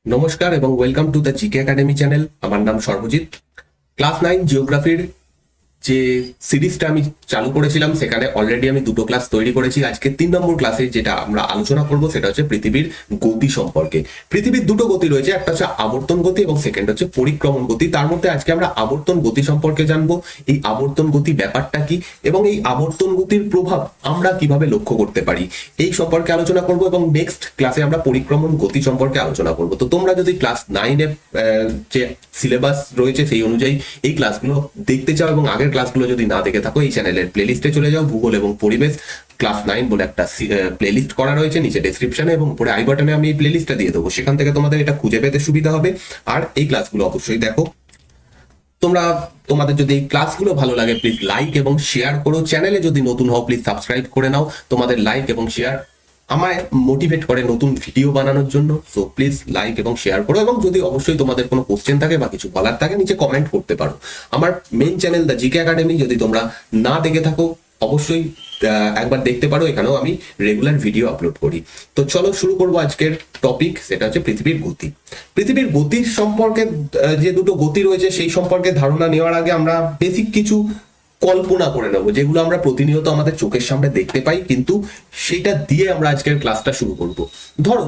নমস্কার এবং welcome to the GK academy channel. আমার নাম সর্বজিৎ। ক্লাস 9 জিওগ্রাফির যে সিরিজটা আমি চালু করেছিলাম সেখানে অলরেডি আমি দুটো ক্লাস তৈরি করেছি। আজকে 3 নম্বর ক্লাসে যেটা আমরা আলোচনা করব সেটা হচ্ছে পৃথিবীর গতি সম্পর্কে। পৃথিবীর দুটো গতি রয়েছে, একটা হচ্ছে আবর্তন গতি এবং সেকেন্ড হচ্ছে পরিক্রমণ গতি। তার মধ্যে আজকে আমরা আবর্তন গতি সম্পর্কে জানবো, এই আবর্তন গতি ব্যাপারটা কি এবং এই আবর্তন গতির প্রভাব আমরা কিভাবে লক্ষ্য করতে পারি এই সম্পর্কে আলোচনা করব। এবং নেক্সট ক্লাসে আমরা পরিক্রমণ গতি সম্পর্কে আলোচনা করব। তো তোমরা যদি ক্লাস 9-এ যে সিলেবাস রয়েছে সেই অনুযায়ী এই ক্লাসগুলো দেখতে চাও এবং আগের ক্লাসগুলো যদি না দেখে থাকো, এই চ্যানেলের প্লেলিস্টে চলে যাও। ভূগোল এবং পরিবেশ ক্লাস 9 বলে একটা প্লেলিস্ট করা রয়েছে নিচে ডেসক্রিপশনে, এবং উপরে আই বাটনে আমি এই প্লেলিস্টটা দিয়ে দেবো। সেখান থেকে তোমাদের এটা খুঁজে পেতে সুবিধা হবে। আর এই ক্লাসগুলো অবশ্যই দেখো। তোমাদের যদি এই ক্লাসগুলো ভালো লাগে প্লিজ লাইক এবং শেয়ার করো। চ্যানেলে যদি নতুন হও প্লিজ সাবস্ক্রাইব করে নাও। তোমাদের লাইক এবং শেয়ার আমায় মোটিভেট করে নতুন ভিডিও বানানোর জন্য। সো প্লিজ লাইক এবং শেয়ার করো, এবং যদি অবশ্যই তোমাদের কোনো কোশ্চেন থাকে বা কিছু বলার থাকে নিচে কমেন্ট করতে পারো। আমার main channel the GK academy যদি তোমরা না দেখে থাকো অবশ্যই একবার দেখতে পারো। এখানেও আমি রেগুলার ভিডিও আপলোড করি। তো চলো শুরু করবো আজকের টপিক, সেটা হচ্ছে পৃথিবীর গতি। পৃথিবীর গতির সম্পর্কে যে দুটো গতি রয়েছে সেই সম্পর্কে ধারণা নেওয়ার আগে আমরা বেসিক কিছু কল্পনা করে নেবো, যেগুলো আমরা প্রতিনিয়ত আমাদের চোখের সামনে দেখতে পাই, কিন্তু সেটা দিয়ে আমরা আজকের ক্লাসটা শুরু করব। ধরো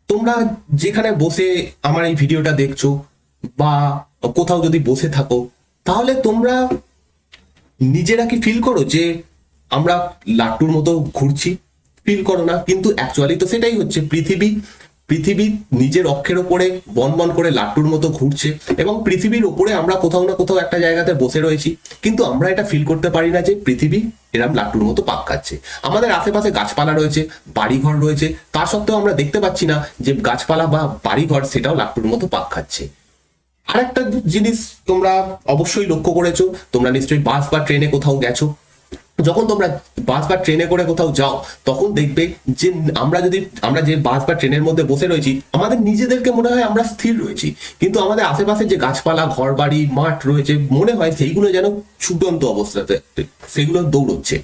তোমরা যেখানে বসে আমার এই ভিডিওটা দেখছো বা কোথাও যদি বসে থাকো, তাহলে তোমরা নিজেরা কি ফিল করো যে আমরা লাট্টুর মতো ঘুরছি? ফিল করো না, কিন্তু অ্যাকচুয়ালি তো সেটাই হচ্ছে। পৃথিবী পৃথিবী নিজের অক্ষের ওপরে বন বন করে লাট্টুর মতো ঘুরছে, এবং পৃথিবীর ওপরে আমরা কোথাও না কোথাও একটা জায়গাতে বসে রয়েছি, কিন্তু আমরা এটা ফিল করতে পারি না যে পৃথিবী এরম লাট্টুর মতো পাক খাচ্ছে। আমাদের আশেপাশে গাছপালা রয়েছে, বাড়িঘর রয়েছে, তা সত্ত্বেও আমরা দেখতে পাচ্ছি না যে গাছপালা বা বাড়িঘর সেটাও লাট্টুর মতো পাক খাচ্ছে। আরেকটা জিনিস তোমরা অবশ্যই লক্ষ্য করেছো, তোমরা নিশ্চয়ই বাস বা ট্রেনে কোথাও গেছো। যখন তোমরা বাস বা ট্রেনে করে কোথাও যাও তখন দেখবে যে আমরা যে বাস বা ট্রেনের মধ্যে বসে রয়েছি, আমাদের নিজেদেরকে মনে হয় আমরা স্থির রয়েছি, কিন্তু আমাদের আশেপাশে যে গাছপালা, ঘর বাড়ি, মাঠ রয়েছে মনে হয় সেইগুলো যেন ছুটন্ত অবস্থাতে সেগুলো দৌড়চ্ছে।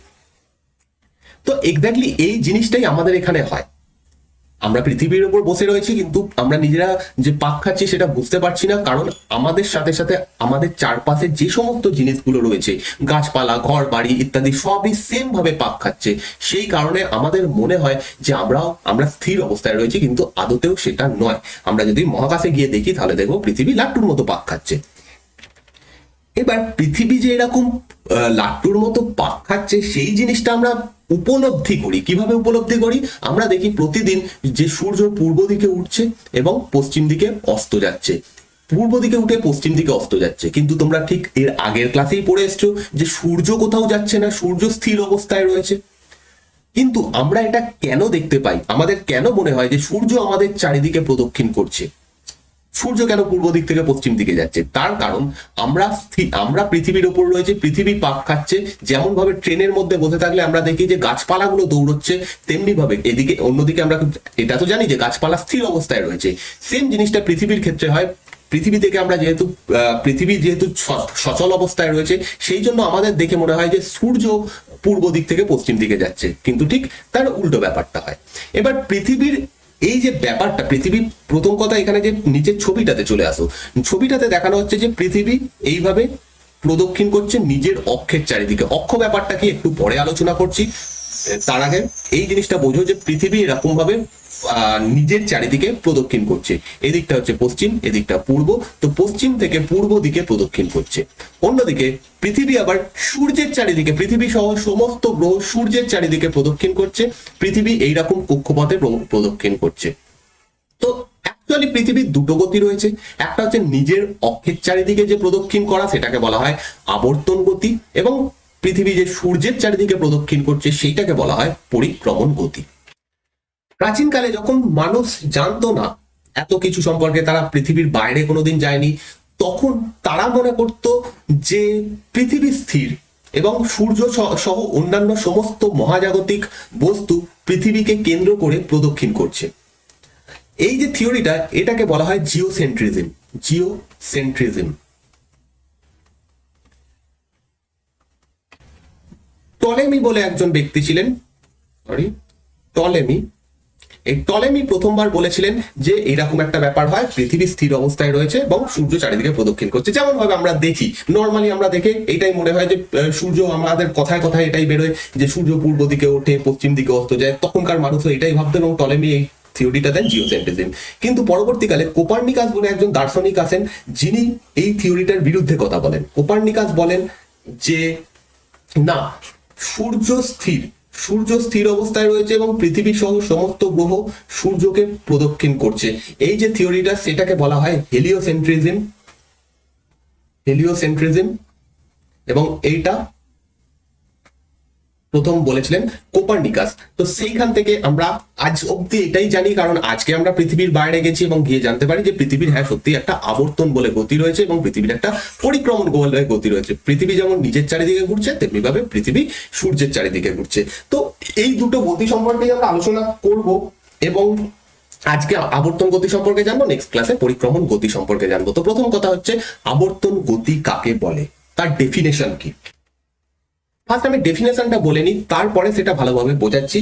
তো এক্স্যাক্টলি এই জিনিসটাই আমাদের এখানে হয়। আমরা পৃথিবীর উপর বসে রয়েছি, কিন্তু আমরা নিজেরা যে পাক খাচ্ছি সেটা বুঝতে পারছি না, কারণ আমাদের সাথে সাথে আমাদের চারপাশে যে সমস্ত জিনিসগুলো রয়েছে, গাছপালা, ঘর বাড়ি ইত্যাদি সবই সেম ভাবে পাক খাচ্ছে। সেই কারণে আমাদের মনে হয় যে আমরা স্থির অবস্থায় রয়েছি, কিন্তু আদতেও সেটা নয়। আমরা যদি মহাকাশে গিয়ে দেখি তাহলে দেখবো পৃথিবী লাট্টুর মতো পাক খাচ্ছে। এবার পৃথিবী যে এরকম লাট্টুর মতো পাক খাচ্ছে সেই জিনিসটা আমরা উপলব্ধি করি। কিভাবে উপলব্ধি করি? আমরা দেখি প্রতিদিন যে সূর্য পূর্ব দিকে উঠছে এবং পশ্চিম দিকে অস্ত যাচ্ছে, পূর্ব দিকে উঠে পশ্চিম দিকে অস্ত যাচ্ছে। কিন্তু তোমরা ঠিক এর আগের ক্লাসেই পড়ে এসছো যে সূর্য কোথাও যাচ্ছে না, সূর্য স্থির অবস্থায় রয়েছে। কিন্তু আমরা এটা কেন দেখতে পাই? আমাদের কেন মনে হয় যে সূর্য আমাদের চারিদিকে প্রদক্ষিণ করছে? সূর্য কেন পূর্ব দিক থেকে পশ্চিম দিকে যাচ্ছে? তার কারণ আমরা পৃথিবীর ওপর রয়েছে, পৃথিবী পাক খাচ্ছে। যেমন ভাবে ট্রেনের মধ্যে বসে থাকলে আমরা দেখি যে গাছপালাগুলো দৌড়চ্ছে, তেমনি ভাবে এদিকে অন্যদিকে আমরা এটা তো জানি যে গাছপালা স্থির অবস্থায় রয়েছে। সেম জিনিসটা পৃথিবীর ক্ষেত্রে হয়। পৃথিবী যেহেতু সচল অবস্থায় রয়েছে, সেই জন্য আমাদের দেখে মনে হয় যে সূর্য পূর্ব দিক থেকে পশ্চিম দিকে যাচ্ছে, কিন্তু ঠিক তার উল্টো ব্যাপারটা হয়। এবার পৃথিবীর এই যে ব্যাপারটা, পৃথিবী প্রথম কথা এখানে যে নিচের ছবিটাতে চলে আসো, ছবিটাতে দেখানো হচ্ছে যে পৃথিবী এইভাবে প্রদক্ষিণ করছে নিজের অক্ষের চারিদিকে। অক্ষ ব্যাপারটা কি একটু পরে আলোচনা করছি। তার আগে এই জিনিসটা বোঝো যে পৃথিবী এরকম ভাবে নিজের চারিদিকে প্রদক্ষিণ করছে। এদিকটা হচ্ছে পশ্চিম, এদিকটা পূর্ব। তো পশ্চিম থেকে পূর্ব দিকে প্রদক্ষিণ করছে। অন্যদিকে পৃথিবী আবার সূর্যের চারিদিকে, পৃথিবী সহ সমস্ত গ্রহ সূর্যের চারিদিকে প্রদক্ষিণ করছে। পৃথিবী এইরকম কক্ষপথে প্রদক্ষিণ করছে। তো অ্যাকচুয়ালি পৃথিবীর দুটো গতি রয়েছে। একটা হচ্ছে নিজের অক্ষের চারিদিকে যে প্রদক্ষিণ করা, সেটাকে বলা হয় আবর্তন গতি, এবং পৃথিবী যে সূর্যের চারিদিকে প্রদক্ষিণ করছে সেইটাকে বলা হয় পরিক্রমণ গতি। প্রাচীনকালে যখন মানুষ জানতো না এত কিছু সম্পর্কে, তারা পৃথিবীর বাইরে কোনোদিন যায়নি, তখন তারা মনে করত যে পৃথিবী স্থির এবং সূর্য সহ অন্যান্য সমস্ত মহাজাগতিক বস্তু পৃথিবীকে কেন্দ্র করে প্রদক্ষিণ করছে। এই যে থিওরিটা, এটাকে বলা হয় জিওসেন্ট্রিজম। জিওসেন্ট্রিজম। টলেমি বলে একজন ব্যক্তি ছিলেন, টলেমি। এই টলেমি প্রথমবার বলেছিলেন যে এরকম একটা ব্যাপার হয়, পৃথিবী স্থির অবস্থায় রয়েছে এবং সূর্য চারিদিকে প্রদক্ষিণ করছে। যেমন ভাবে আমরা দেখি, নর্মালি আমরা দেখে এটাই মনে হয় যে সূর্য, আমাদের কথায় কথায় এটাই বেরোয় যে সূর্য পূর্ব দিকে ওঠে, পশ্চিম দিকে অস্ত যায়। তখনকার মানুষও এটাই ভাবতেন এবং টলেমি এই থিওরিটা দেন, জিওসেন্ট্রিজম। কিন্তু পরবর্তীকালে কোপার্নিকাস বলে একজন দার্শনিক আছেন, যিনি এই থিওরিটার বিরুদ্ধে কথা বলেন। কোপার্নিকাস বলেন যে না, সূর্য স্থির অবস্থায় রয়েছে এবং পৃথিবী সহ সমস্ত গ্রহ সূর্যকে প্রদক্ষিণ করছে। এই যে থিওরিটা, সেটাকে বলা হয় হেলিওসেন্ট্রিজম এবং এইটা প্রথম বলেছিলেন কোপার্নিকাস। তো সেইখান থেকে আমরা আজ অব্দি এটাই জানি, কারণ আজকে আমরা পৃথিবীর বাইরে গেছি এবং গিয়ে জানতে পারি যে পৃথিবীর হ্যাঁ সত্যি একটা আবর্তন বলে গতি রয়েছে এবং পৃথিবীর একটা পরিক্রমণ বলে গতি রয়েছে। পৃথিবী যেমন নিজের চারিদিকে ঘুরছে, তেমনি ভাবে পৃথিবী সূর্যের চারিদিকে ঘুরছে। তো এই দুটো গতি সম্পর্কে আমরা আলোচনা করব এবং আজকে আবর্তন গতি সম্পর্কে জানবো, নেক্সট ক্লাসে পরিক্রমণ গতি সম্পর্কে জানবো। তো প্রথম কথা হচ্ছে আবর্তন গতি কাকে বলে, তার ডেফিনেশন কি। ফার্স্ট আমি ডেফিনেশনটা বলে নিই, তারপরে সেটা ভালোভাবে বোঝাচ্ছি।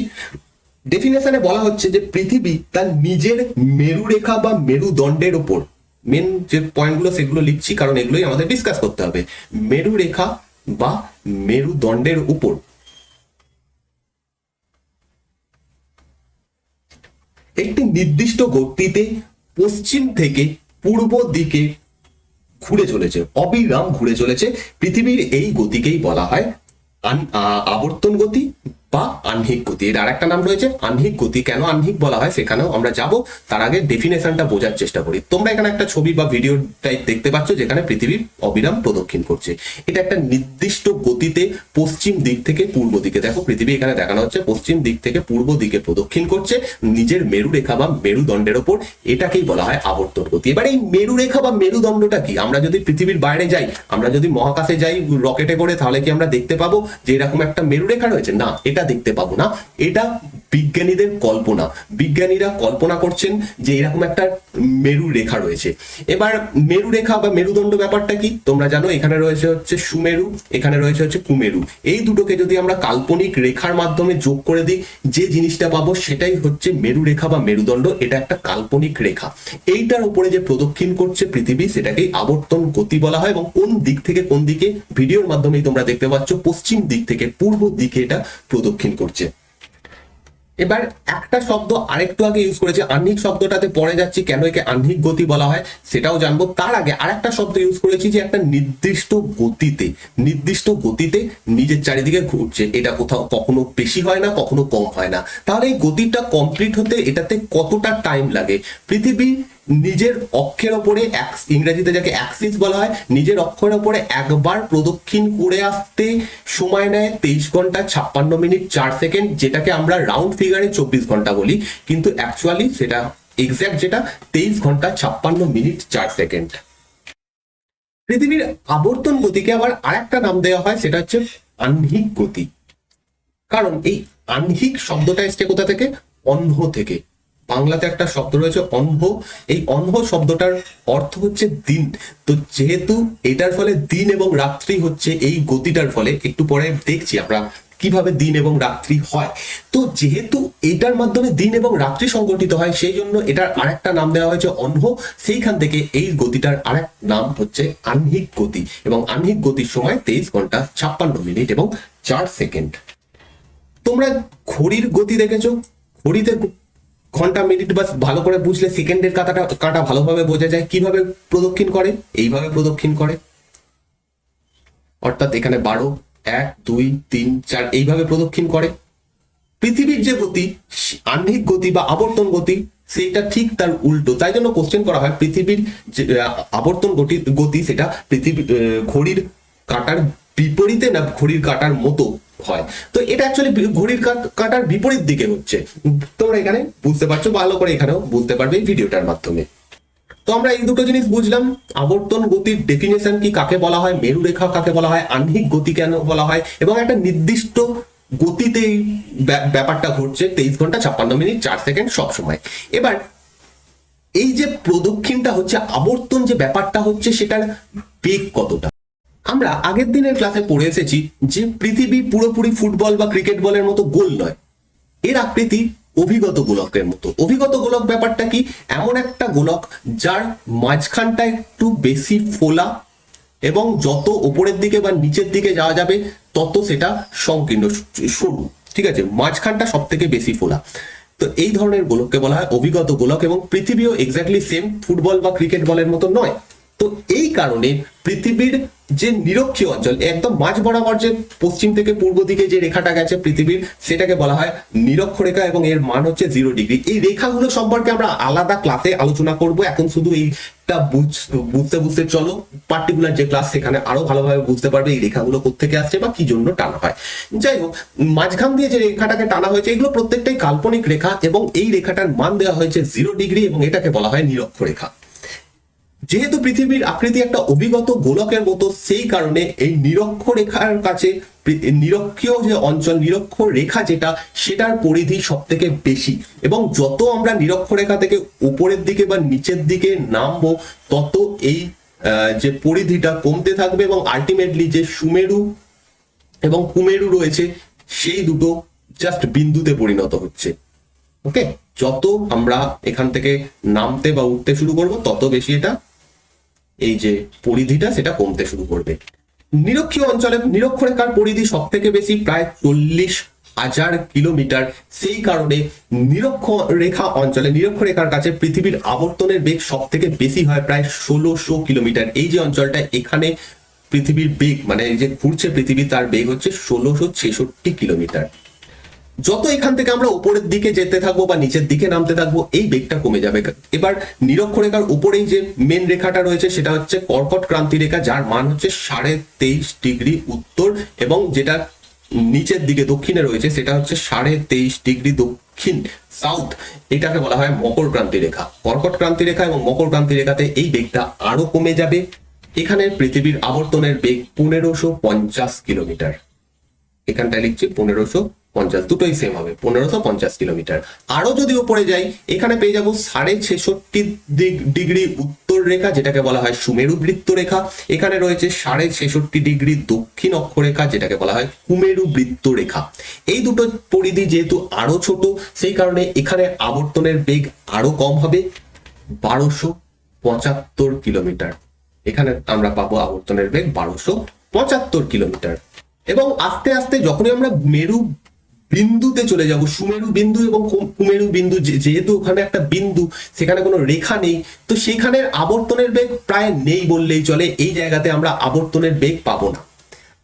ডেফিনেশনে বলা হচ্ছে যে পৃথিবী তার নিজের মেরুরেখা বা মেরুদণ্ডের ওপর, মেন যে পয়েন্টগুলো সেগুলো লিখছি কারণ এগুলোই আমাদের ডিসকাস করতে হবে। মেরুরেখা বা মেরুদণ্ডের উপর একটি নির্দিষ্ট গতিতে পশ্চিম থেকে পূর্ব দিকে ঘুরে চলেছে, অবিরাম ঘুরে চলেছে। পৃথিবীর এই গতিকেই বলা হয় আবর্তন গতি বা আহ্নিক গতি। এর আরেকটা নাম রয়েছে আহ্নিক গতি। কেন আহ্নিক বলা হয় সেখানেও আমরা যাব, তার আগে ডেফিনেশনটা বোঝার চেষ্টা করি। তোমরা এখানে একটা ছবি বা ভিডিও টাইপ দেখতে পাচ্ছ যেখানে পৃথিবী অবিরাম প্রদক্ষিণ করছে। এটা একটা নির্দিষ্ট গতিতে পশ্চিম দিক থেকে পূর্ব দিকে, দেখো পৃথিবী এখানে দেখানো হচ্ছে পশ্চিম দিক থেকে পূর্ব দিকে প্রদক্ষিণ করছে নিজের মেরুরেখা বা মেরুদণ্ডের ওপর। এটাকেই বলা হয় আবর্তন গতি। এবার এই মেরুরেখা বা মেরুদণ্ডটা কি? আমরা যদি পৃথিবীর বাইরে যাই, আমরা যদি মহাকাশে যাই রকেটে করে, তাহলে কি আমরা দেখতে পাবো যে এরকম একটা মেরুরেখা রয়েছে? না, এটা দেখতে পাবো না। এটা বিজ্ঞানীদের কল্পনা। বিজ্ঞানীরা কল্পনা করছেন যে এরকম একটা মেরুরেখা রয়েছে। এবার মেরুরেখা বা মেরুদণ্ড ব্যাপারটা কি তোমরা জানো। এখানে রয়েছে হচ্ছে সুমেরু, এখানে রয়েছে হচ্ছে কুমেরু। এই দুটোকে যদি আমরা কাল্পনিক রেখার মাধ্যমে যোগ করে দিই, যে জিনিসটা পাবো সেটাই হচ্ছে মেরুরেখা বা মেরুদণ্ড। এটা একটা কাল্পনিক রেখা। এইটার উপরে যে প্রদক্ষিণ করছে পৃথিবী, সেটাকেই আবর্তন গতি বলা হয়। এবং কোন দিক থেকে কোন দিকে, ভিডিওর মাধ্যমেই তোমরা দেখতে পাচ্ছ পশ্চিম দিক থেকে পূর্ব দিকে এটা প্রদক্ষিণ করছে। এবার একটা শব্দ আরেকটু আগে ইউজ করেছে, আহ্নিক শব্দটাতে পরে যাচ্ছি, কেন একে আহ্নিক গতি বলা হয় সেটাও জানবো। তার আগে আরেকটা শব্দ ইউজ করেছি যে একটা নির্দিষ্ট গতিতে নিজের চারিদিকে ঘুরছে। এটা কোথাও কখনো বেশি হয় না, কখনো কম হয় না। তাহলে এই গতিটা কমপ্লিট হতে এটাতে কতটা টাইম লাগে? পৃথিবী নিজের অক্ষের ওপরে, ইংরেজিতে যাকে অ্যাক্সিস বলা হয়, নিজের অক্ষের ওপরে একবার প্রদক্ষিণ করে আসতে সময় নেয় 23 ঘন্টা 56 মিনিট 4 সেকেন্ড, যেটাকে আমরা রাউন্ড ফিগারে 24 ঘন্টা বলি, কিন্তু অ্যাকচুয়ালি সেটা এক্সাক্ট যেটা 23 ঘন্টা 56 মিনিট 4 সেকেন্ড। পৃথিবীর আবর্তন গতিকে আবার আরেকটা নাম দেওয়া হয়, সেটা হচ্ছে আহ্নিক গতি। কারণ এই আহ্নিক শব্দটা এসছে কোথা থেকে? অহ্ন থেকে। বাংলাতে একটা শব্দ রয়েছে অহ্ন। এই অহ্ন শব্দটার অর্থ হচ্ছে দিন। তো যেহেতু এটার ফলে দিন এবং রাত্রি হচ্ছে এই গতিটার ফলে, একটু পরে দেখছি আমরা কিভাবে দিন এবং রাত্রি হয়। তো যেহেতু এটার মাধ্যমে দিন এবং রাত্রি সংগঠিত হয়, সেই জন্য এটার আরেকটা নাম দেওয়া হয়েছে অহ্ন। সেইখান থেকে এই গতিটার আরেক নাম হচ্ছে আহ্নিক গতি। এবং আহ্নিক গতির সময় 23 ঘন্টা 56 মিনিট এবং 4 সেকেন্ড। তোমরা ঘড়ির গতি দেখেছো? ঘড়িতে ঘন্টা মিনিট বাস ভালো করে বুঝলে সেকেন্ডের কাঁটা ভালোভাবে বোঝা যায়। কিভাবে প্রদক্ষিণ করে? এইভাবে প্রদক্ষিণ করে, অর্থাৎ এখানে 12, 1, 2, 3, 4 এইভাবে প্রদক্ষিণ করে। পৃথিবীর যে গতি, আহ্নিক গতি বা আবর্তন গতি, সেইটা ঠিক তার উল্টো। তাই জন্য কোশ্চেন করা হয় পৃথিবীর যে আবর্তন গতি সেটা পৃথিবীর ঘড়ির কাঁটার বিপরীতে না ঘড়ির কাঁটার মতো হয়। তো এটা অ্যাকচুয়ালি ঘড়ির কাঁটার বিপরীত দিকে হচ্ছে। তোমরা এখানে বুঝতে পারছো, ভালো করে এখানেও বুঝতে পারবে এই ভিডিওটার মাধ্যমে। তো আমরা এই দুটো জিনিস বুঝলাম, আবর্তন গতির ডেফিনেশন কি, কাকে বলা হয়, মেরুরেখা কাকে বলা হয়, আহ্নিক গতি কেন বলা হয়, এবং একটা নির্দিষ্ট গতিতে ব্যাপারটা ঘটছে 23 ঘন্টা 56 মিনিট 4 সেকেন্ড সব সময়। এবার এই যে প্রদক্ষিণটা হচ্ছে, আবর্তন যে ব্যাপারটা হচ্ছে, সেটার বেগ কতটা? আমরা আগের দিনের ক্লাসে পড়ে এসেছি যে পৃথিবী পুরোপুরি ফুটবল বা ক্রিকেট বলের মতো গোল নয়। এর আকৃতি অভিগত গোলকের মতো। অভিগত গোলক ব্যাপারটা কি, এমন একটা গোলক যার মাঝখানটা একটু বেশি ফোলা এবং যত ওপরের দিকে বা নিচের দিকে যাওয়া যাবে তত সেটা সংকীর্ণ সরু, ঠিক আছে, মাঝখানটা সব থেকে বেশি ফোলা। তো এই ধরনের গোলককে বলা হয় অভিগত গোলক, এবং পৃথিবীও এক্স্যাক্টলি সেম ফুটবল বা ক্রিকেট বলের মতো নয়। তো এই কারণে পৃথিবীর যে নিরক্ষীয় অঞ্চল, একদম মাঝ বরাবর যে পশ্চিম থেকে পূর্ব দিকে যে রেখাটা গেছে পৃথিবীর, সেটাকে বলা হয় নিরক্ষরেখা এবং এর মান হচ্ছে 0 ডিগ্রি। এই রেখাগুলো সম্পর্কে আমরা আলাদা ক্লাসে আলোচনা করব, এখন শুধু এইটা বুঝতে বুঝতে চলো পার্টিকুলার যে ক্লাস, সেখানে আরো ভালোভাবে বুঝতে পারবে এই রেখাগুলো কোত্থেকে আসছে বা কি জন্য টানা হয়। যাই হোক, মাঝখান দিয়ে যে রেখাটাকে টানা হয়েছে এগুলো প্রত্যেকটাই কাল্পনিক রেখা, এবং এই রেখাটার মান দেওয়া হয়েছে 0 ডিগ্রি, এবং এটাকে বলা হয় নিরক্ষরেখা। যেহেতু পৃথিবীর আকৃতি একটা অভিগত গোলকের মতো, সেই কারণে এই নিরক্ষরেখার কাছে নিরক্ষীয় যে অঞ্চল, নিরক্ষরেখা যেটা, সেটার পরিধি সব থেকে বেশি, এবং যত আমরা নিরক্ষরেখা থেকে উপরের দিকে বা নিচের দিকে নামবো তত এই যে পরিধিটা কমতে থাকবে, এবং আলটিমেটলি যে সুমেরু এবং কুমেরু রয়েছে সেই দুটো জাস্ট বিন্দুতে পরিণত হচ্ছে। ওকে, যত আমরা এখান থেকে নামতে বা উঠতে শুরু করব তত বেশি এটা এই যে পরিধিটা সেটা কমতে শুরু করবে। নিরক্ষীয় অঞ্চলে নিরক্ষরেখার পরিধি সব থেকে বেশি, প্রায় 40,000 কিলোমিটার। সেই কারণে নিরক্ষরেখা অঞ্চলে, নিরক্ষরেখার কাছে পৃথিবীর আবর্তনের বেগ সব থেকে বেশি হয়, প্রায় 1600 কিলোমিটার। এই যে অঞ্চলটা, এখানে পৃথিবীর বেগ মানে এই যে ঘুরছে পৃথিবী, তার বেগ হচ্ছে 1666 কিলোমিটার। যত এখান থেকে আমরা উপরের দিকে যেতে থাকবো বা নিচের দিকে নামতে থাকবো এই বেগটা কমে যাবে। এবার নিরক্ষরেখার উপরেই যে মেন রেখাটা রয়েছে সেটা হচ্ছে কর্কট ক্রান্তি রেখা, যার মান হচ্ছে 23.5 ডিগ্রি উত্তর, এবং যেটা নিচের দিকে দক্ষিণে রয়েছে সেটা হচ্ছে 23.5 ডিগ্রি দক্ষিণ সাউথ। এটাকে বলা হয় মকর ক্রান্তি রেখা। কর্কট ক্রান্তি রেখা এবং মকর ক্রান্তি রেখাতে এই বেগটা আরো কমে যাবে। এখানে পৃথিবীর আবর্তনের বেগ 1550 কিলোমিটার। এখানটায় লিখছি 1550, দুটোই সেম হবে, 1550 কিলোমিটার। আরো যদি উপরে যাই, এখানে পেয়ে যাবো 66.5 ডিগ্রি উত্তর রেখা, যেটাকে বলা হয় সুমেরু বৃত্ত রেখা। এখানে রয়েছে 66.5 ডিগ্রি দক্ষিণ অক্ষরেখা, যেটাকে বলা হয় কুমেরু বৃত্ত রেখা। এই দুটো পরিধি যেহেতু আরো ছোট, সেই কারণে এখানে আবর্তনের বেগ আরো কম হবে, 1275 কিলোমিটার। এখানে আমরা পাবো আবর্তনের বেগ 1275 কিলোমিটার। এবং আস্তে আস্তে যখনই আমরা মেরু বিন্দুতে চলে যাব, সুমেরু বিন্দু এবং কুমেরু বিন্দু, যেহেতু ওখানে একটা বিন্দু, সেখানে কোনো রেখা নেই, তো সেখানের আবর্তনের বেগ প্রায় নেই বললেই চলে। এই জায়গাতে আমরা আবর্তনের বেগ পাবো না।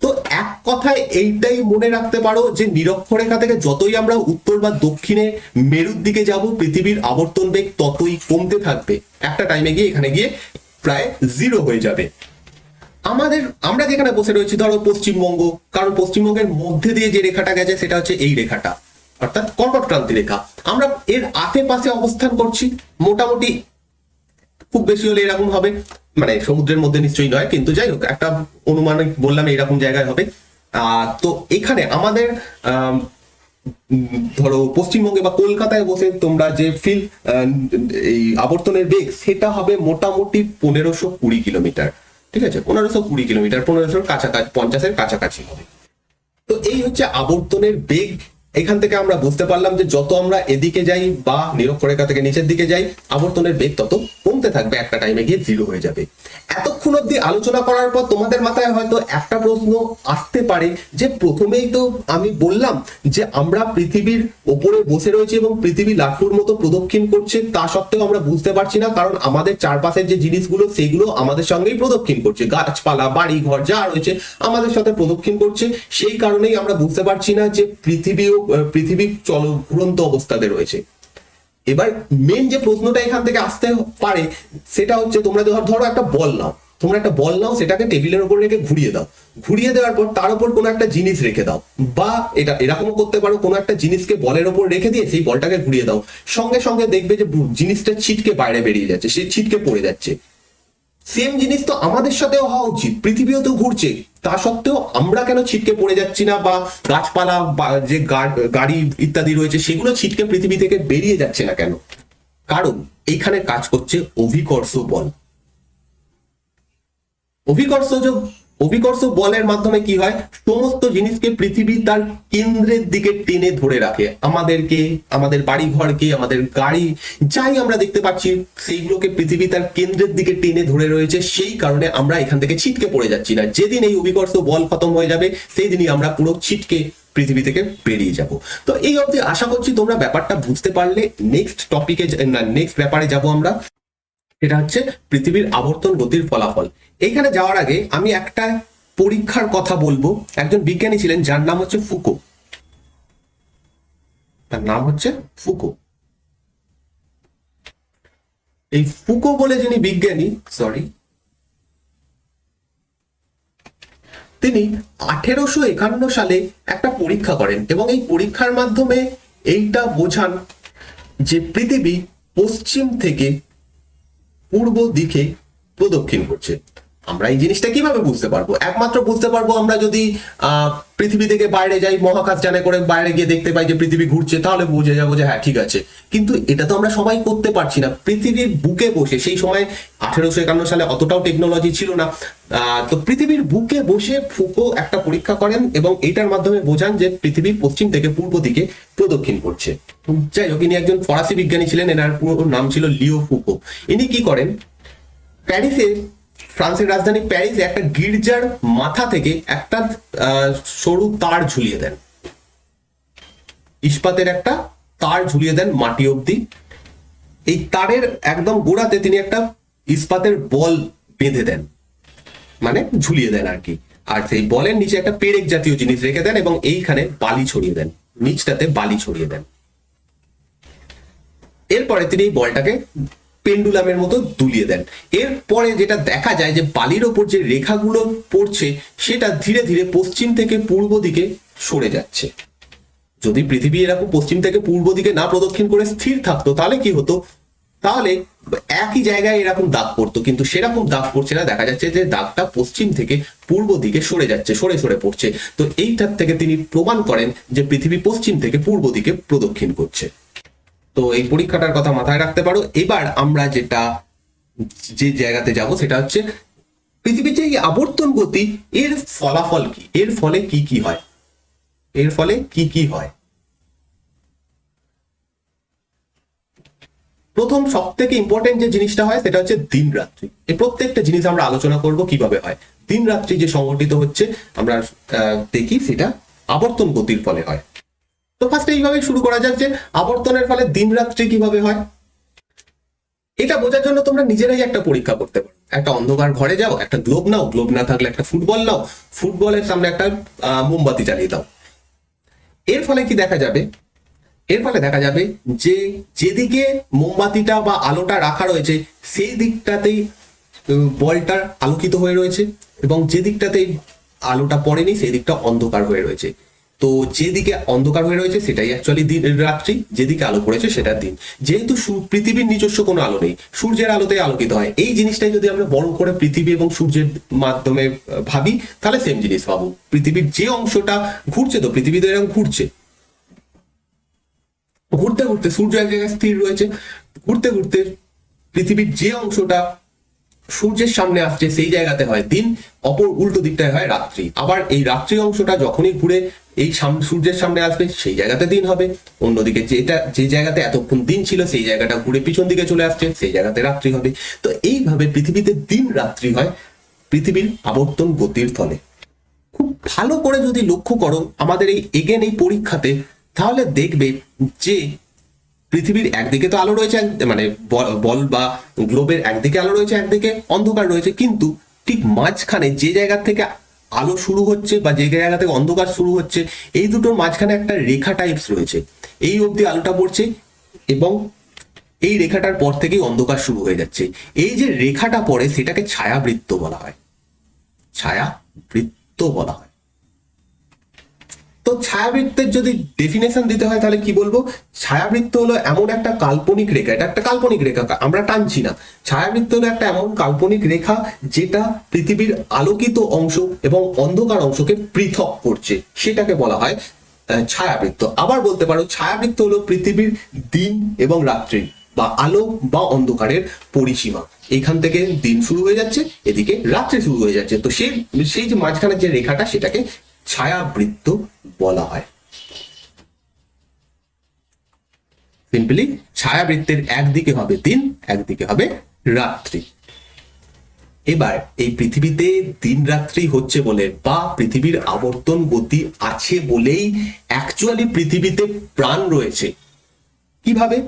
তো এক কথায় এইটাই মনে রাখতে পারো যে নিরক্ষরেখা থেকে যতই আমরা উত্তর বা দক্ষিণে মেরুর দিকে যাব, পৃথিবীর আবর্তন বেগ ততই কমতে থাকবে। একটা টাইমে গিয়ে এখানে গিয়ে প্রায় 0 হয়ে যাবে। আমরা যেখানে বসে রয়েছি, ধরো পশ্চিমবঙ্গ, কারণ পশ্চিমবঙ্গের মধ্যে দিয়ে যে রেখাটা গেছে সেটা হচ্ছে এই রেখাটা, অর্থাৎ কর্কট ক্রান্তি রেখা। আমরা এর আশেপাশে অবস্থান করছি, মোটামুটি খুব বেশি হলে এরকম হবে, মানে সমুদ্রের মধ্যে নিশ্চয়ই নয়, কিন্তু যাই হোক একটা অনুমানিক বললাম এরকম জায়গায় হবে। তো এখানে আমাদের ধরো পশ্চিমবঙ্গে বা কলকাতায় বসে তোমরা যে ফিল এই আবর্তনের বেগ, সেটা হবে মোটামুটি 1520 কিলোমিটার। ঠিক আছে, 1520 কিলোমিটার, 1500 কাছাকাছি, 50-এর কাছাকাছি হবে। তো এই হচ্ছে আবর্তনের বেগ। এখান থেকে আমরা বুঝতে পারলাম যে যত আমরা এদিকে যাই বা নিরক্ষরেখা থেকে নিচের দিকে যাই, আবর্তনের বেগ তত কমতে থাকবে, একটা টাইমে গিয়ে 0 হয়ে যাবে। এতক্ষণ অব্দি আলোচনা করার পর তোমাদের মাথায় হয়তো একটা প্রশ্ন আসতে পারে যে প্রথমেই তো আমি বললাম যে আমরা পৃথিবীর ওপরে বসে রয়েছি এবং পৃথিবী লাটুর মতো প্রদক্ষিণ করছে, তা সত্ত্বেও আমরা বুঝতে পারছি না, কারণ আমাদের চারপাশের যে জিনিসগুলো সেগুলো আমাদের সঙ্গেই প্রদক্ষিণ করছে, গাছপালা, বাড়ি ঘর যা রয়েছে আমাদের সাথে প্রদক্ষিণ করছে। সেই কারণেই আমরা বুঝতে পারছি না যে পৃথিবী ঘুরন্ত অবস্থাতে রয়েছে। এবার মেন যে প্রশ্নটা এখান থেকে আসতে পারে সেটা হচ্ছে, তোমরা ধরো একটা বল নাও, সেটাকে টেবিলের উপর রেখে ঘুরিয়ে দেওয়ার পর তার উপর কোনো একটা জিনিস রেখে দাও, বা এটা এরকমও করতে পারো, কোনো একটা জিনিসকে বলের উপর রেখে দিয়ে সেই বলটাকে ঘুরিয়ে দাও, সঙ্গে সঙ্গে দেখবে যে জিনিসটা ছিটকে বাইরে বেরিয়ে যাচ্ছে, সে ছিটকে পড়ে যাচ্ছে। সেম জিনিস তো আমাদের সাথেও হওয়া উচিত, পৃথিবীও তো ঘুরছে, তা সত্ত্বেও আমরা কেন ছিটকে পড়ে যাচ্ছি না, বা গাছপালা বা যে গাড়ি ইত্যাদি রয়েছে সেগুলো ছিটকে পৃথিবী থেকে বেরিয়ে যাচ্ছে না কেন? কারণ এইখানে কাজ করছে অভিকর্ষ বল। অভিকর্ষ অভিকর্ষ বলের মাধ্যমে কি হয়, সমস্ত জিনিসকে পৃথিবী তার কেন্দ্রের দিকে টেনে ধরে রাখে। আমাদেরকে, আমাদের বাড়ি ঘরকে, আমাদের গাড়ি, যাই আমরা দেখতে পাচ্ছি সেইগুলোকে পৃথিবী তার কেন্দ্রের দিকে টেনে ধরে রয়েছে। সেই কারণে আমরা এখান থেকে ছিটকে পড়ে যাচ্ছি না। যেদিন এই অভিকর্ষ বল খতম হয়ে যাবে সেই দিনই আমরা পুরো ছিটকে পৃথিবী থেকে বেরিয়ে যাব। তো এই অবধি আশা করছি তোমরা ব্যাপারটা বুঝতে পারলে। নেক্সট টপিকে, নেক্সট ব্যাপারে যাব আমরা, এটা হচ্ছে পৃথিবীর আবর্তন গতির ফলাফল। এইখানে যাওয়ার আগে আমি একটা পরীক্ষার কথা বলবো। একজন বিজ্ঞানী ছিলেন যার নাম হচ্ছে ফুকো। তার নাম হচ্ছে ফুকো। এই ফুকো বলে যিনি বিজ্ঞানী, তিনি 1851 সালে একটা পরীক্ষা করেন এবং এই পরীক্ষার মাধ্যমে এইটা বোঝান যে পৃথিবী পশ্চিম থেকে পূর্ব দিকে প্রদক্ষিণ করছে। আমরা এই জিনিসটা কিভাবে বুঝতে পারবো? একমাত্র বুঝতে পারবো আমরা যদি পৃথিবী থেকে বাইরে যাই, মহাকাশযানে করে বাইরে গিয়ে দেখতে পাই যে পৃথিবী ঘুরছে, তাহলে বুঝে যাবো যে হ্যাঁ ঠিক আছে। কিন্তু এটা তো আমরা সবাই করতে পারছি না। পৃথিবীর বুকে বসে, সেই সময় 1851 সালে অতটাও টেকনোলজি ছিল না, তো পৃথিবীর বুকে বসে ফুকো একটা পরীক্ষা করেন এবং এটার মাধ্যমে বোঝান যে পৃথিবী পশ্চিম থেকে পূর্ব দিকে প্রদক্ষিণ করছে। যাই হোক, ইনি একজন ফরাসি বিজ্ঞানী ছিলেন। এনার পুরো নাম ছিল লিও ফুকো। ইনি কি করেন, প্যারিসে, ফ্রান্সের রাজধানী প্যারিসে একটা গির্জার মাথা থেকে একটা সরু তার ঝুলিয়ে দেন, ইস্পাতের একটা তার ঝুলিয়ে দেন মাটি অব্দি। এই তারের একদম গোড়াতে তিনি একটা ইস্পাতের বল বেঁধে দেন, মানে ঝুলিয়ে দেন আর কি। আর সেই বলের নিচে একটা পেরেক জাতীয় জিনিস রেখে দেন এবং এইখানে বালি ছড়িয়ে দেন, নিচটাতে বালি ছড়িয়ে দেন। এরপরে তিনি এই বলটাকে পেন্ডুলামের মতো দুলিয়ে দেন। এরপরে যেটা দেখা যায় যে বালির ওপর যে রেখাগুলো পড়ছে সেটা ধীরে ধীরে পশ্চিম থেকে পূর্ব দিকে সরে যাচ্ছে। যদি পৃথিবী এরকম পশ্চিম থেকে পূর্ব দিকে না প্রদক্ষিণ করে স্থির থাকতো তাহলে কি হতো, তাহলে একই জায়গায় এরকম দাগ পড়তো, কিন্তু সেরকম দাগ পড়ছে না। দেখা যাচ্ছে যে দাগটা পশ্চিম থেকে পূর্ব দিকে সরে যাচ্ছে, সরে সরে পড়ছে। তো এইটার থেকে তিনি প্রমাণ করেন যে পৃথিবী পশ্চিম থেকে পূর্ব দিকে প্রদক্ষিণ করছে। তো এই পরীক্ষাটার কথা মাথায় রাখতে পারো। এবার আমরা যে জায়গাতে যাব সেটা হচ্ছে পৃথিবীর যে আবর্তন গতি, এর ফলাফল কি, এর ফলে কি কি হয়, এর ফলে কি কি হয়। প্রথম সব থেকে ইম্পর্টেন্ট যে জিনিসটা হয় সেটা হচ্ছে দিন রাত্রি। এই প্রত্যেকটা জিনিস আমরা আলোচনা করব কিভাবে হয়। দিন রাত্রি যে সংঘটিত হচ্ছে আমরা দেখি, সেটা আবর্তন গতির ফলে হয়। তো ফার্স্টে এইভাবে শুরু করা যাক যে আবর্তনের ফলে দিন রাত্রি কিভাবে হয়। এটা বোঝার জন্য তোমরা নিজেরাই একটা পরীক্ষা করতে পারো। একটা অন্ধকার ঘরে যাও, একটা গ্লোব নাও, গ্লোব না থাকলে একটা ফুটবল নাও, ফুটবলের সামনে একটা মোমবাতি জ্বালিয়ে দাও। এর ফলে কি দেখা যাবে, এর ফলে দেখা যাবে যে যেদিকে মোমবাতিটা বা আলোটা রাখা রয়েছে সেই দিকটাতেই বলটা আলোকিত হয়ে রয়েছে এবং যে দিকটাতেই আলোটা পড়েনি সেই দিকটা অন্ধকার হয়ে রয়েছে। তো যেদিকে অন্ধকার হয়ে রয়েছে সেটাই অ্যাকচুয়ালি দিন রাত্রি, যেদিকে আলো পড়েছে সেটা দিন। যেহেতু পৃথিবীর নিজস্ব কোনো আলো নেই, সূর্যের আলোতে আলোকিত হয়। এই জিনিসটাই যদি আমরা বড় করে পৃথিবী এবং সূর্যের মাধ্যমে ভাবি তাহলে সেম জিনিস পাবো। পৃথিবীর যে অংশটা ঘুরছে, তো পৃথিবী তো এরকম ঘুরছে, ঘুরতে ঘুরতে সূর্য এক জায়গায় স্থির রয়েছে, ঘুরতে ঘুরতে পৃথিবীর যে অংশটা সূর্যের সামনে আসছে সেই জায়গাতে হয় দিন, অপর উল্টো দিকটায় হয় রাত্রি। আবার এই রাত্রি অংশটা যখনই ঘুরে এই সূর্যের সামনে আসবে সেই জায়গাতে দিন হবে। অন্যদিকে যে জায়গাতে এতক্ষণ দিন ছিল সেই জায়গাটা ঘুরে পিছন দিকে চলে আসছে, সেই জায়গাতে রাত্রি হবে। তো এইভাবে পৃথিবীতে দিন রাত্রি হয় পৃথিবীর আবর্তন গতির ফলে। খুব ভালো করে যদি লক্ষ্য করো আমাদের এই পরীক্ষাতে, তাহলে দেখবে যে পৃথিবীর একদিকে তো আলো রয়েছে, মানে বল বা গ্লোবের একদিকে আলো রয়েছে, একদিকে অন্ধকার রয়েছে, কিন্তু ঠিক মাঝখানে যে জায়গা থেকে আলো শুরু হচ্ছে বা যে জায়গা থেকে অন্ধকার শুরু হচ্ছে, এই দুটোর মাঝখানে একটা রেখা টাইপস রয়েছে। এই অবধি আলোটা পড়ছে এবং এই রেখাটার পর থেকেই অন্ধকার শুরু হয়ে যাচ্ছে। এই যে রেখাটা পড়ে সেটাকে ছায়াবৃত্ত বলা হয়, ছায়াবৃত্ত বলা হয়। তো ছায়াবৃত্তের যদি ডেফিনেশন দিতে হয় তাহলে কি বলবো, ছায়াবৃত্ত হলো এমন একটা কাল্পনিক রেখা, এটা একটা কাল্পনিক রেখা, আমরা টানছি না। ছায়াবৃত্ত হলো একটা এমন কাল্পনিক রেখা যেটা পৃথিবীর আলোকিত অংশ এবং অন্ধকার অংশকে পৃথক করছে, সেটাকে বলা হয় ছায়াবৃত্ত। আবার বলতে পারো ছায়াবৃত্ত হলো পৃথিবীর দিন এবং রাত্রি, বা আলো বা অন্ধকারের পরিসীমা। এইখান থেকে দিন শুরু হয়ে যাচ্ছে, এদিকে রাত্রি শুরু হয়ে যাচ্ছে। তো সেই যে মাঝখানের যে রেখাটা সেটাকে ছায়াবৃত্ত বলা হয়। সিম্পলি ছায়াবৃত্তের একদিকে হবে দিন, একদিকে হবে রাত্রি। এবার এই পৃথিবীতে দিন রাত্রি হচ্ছে বলে বা পৃথিবীর আবর্তন গতি আছে বলেই অ্যাকচুয়ালি পৃথিবীতে প্রাণ রয়েছে। কিভাবে?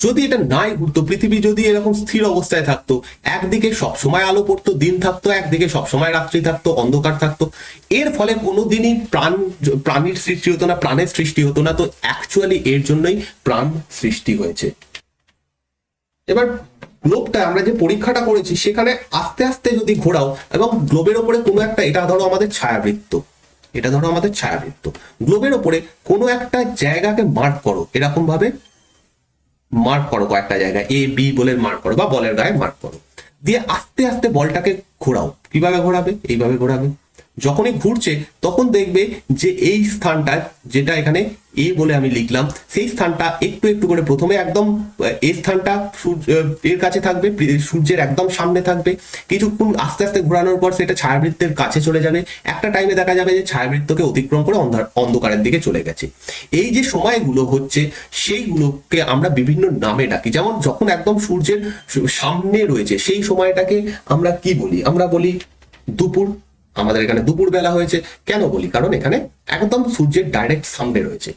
যদি এটা নাই ঘুরতো, পৃথিবী যদি এরকম স্থির অবস্থায় থাকতো, একদিকে সবসময় আলো পড়তো, দিন থাকতো, একদিকে সবসময় রাত্রি থাকতো, অন্ধকার থাকতো, এর ফলে কোনোদিনই প্রাণীর সৃষ্টি হতো না, প্রাণের সৃষ্টি হতো না। তো অ্যাকচুয়ালি এর জন্যই প্রাণ সৃষ্টি হয়েছে। এবার গ্লোবটা আমরা যে পরীক্ষাটা করেছি সেখানে আস্তে আস্তে যদি ঘোরাও এবং গ্লোবের ওপরে কোনো একটা, এটা ধরো আমাদের ছায়াবৃত্ত, এটা ধরো আমাদের ছায়াবৃত্ত, গ্লোবের ওপরে কোনো একটা জায়গাকে মার্ক করো, এরকম ভাবে মার্ক করো, কয়েকটা জায়গায় এ বি বলে মার্ক করো বা বলের গায়ে মার্ক করো, দিয়ে আস্তে আস্তে বলটাকে ঘোরাও। কিভাবে ঘোরাবে? এইভাবে ঘোরাবে। যখনই ঘুরছে তখন দেখবে যে এই স্থানটা, যেটা এখানে এ বলে আমি লিখলাম, সেই স্থানটা একটু একটু করে প্রথমে একদম এই স্থানটা এর কাছে থাকবে, সূর্যের একদম সামনে থাকবে। কিছুক্ষণ আস্তে আস্তে ঘোরানোর পর সেটা ছায়াবৃত্তের কাছে চলে যাবে। একটা টাইমে দেখা যাবে যে ছায়াবৃত্তকে অতিক্রম করে অন্ধকারের দিকে চলে গেছে। এই যে সময়গুলো হচ্ছে সেইগুলোকে আমরা বিভিন্ন নামে ডাকি। যেমন যখন একদম সূর্যের সামনে রয়েছে সেই সময়টাকে আমরা কি বলি? আমরা বলি দুপুর। আমাদের এখানে দুপুর বেলা হয়েছে, কেন বলি? কারণ এখানে একদম সূর্যের ডাইরেক্ট সামনে রয়েছে।